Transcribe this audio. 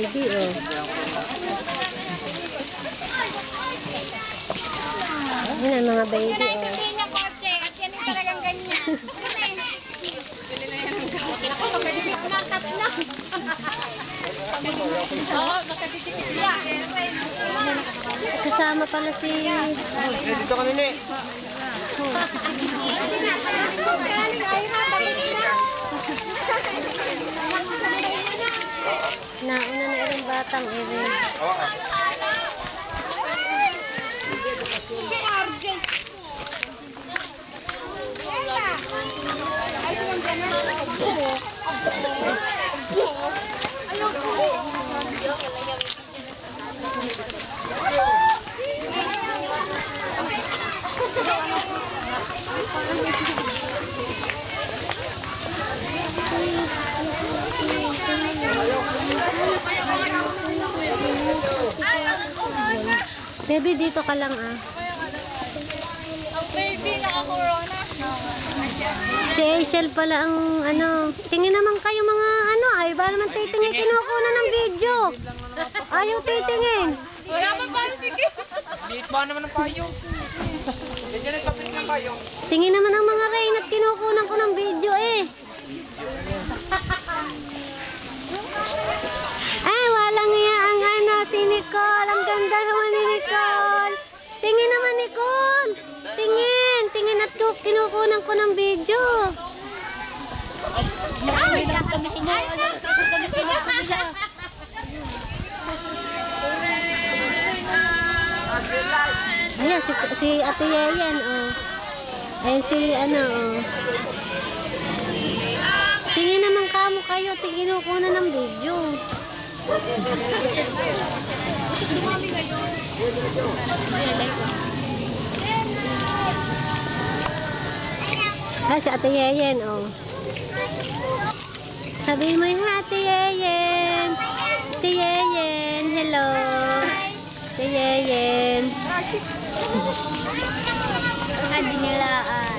baby, oh. Yan ang mga baby, oh. Hindi niya kotse at yan yung talagang ganyan. Bili na yan ng gamit. Makat na. Oo, makadikit yan. Kasama pala si... Dito ka nini. Nauna na ilang batang ere. Oo. Baby, dito ka lang, ah. Ang baby naka-corona. Si Aishel pala ang, ano. Tingin naman kayo mga, ano, ay, ba naman titingin, kinukuha ng video. Ayaw titingin. Wala pa pa yung ticket. Liit ba naman ang payong? Ganyan ang kapit ng payong. Tingin naman ang mga rain at kinukunan ko ng video, eh. Ay, walang iya ang ano, si Nicole. Ang ganda naman ni Nicole. Tingin naman, Nicole. Tingin. Tingin at kinukunan ko ng video. Ay! Ayan, si Ate Yeyen, oh. Ayan si, ano, oh. Tingin naman kamo kayo, kinukunan ng video. Ah, si Ate Yeyen, oh. Sabihin mo yung Ate Yeyen. Ate Yeyen, hello. Ate Yeyen. Ang dinilaan.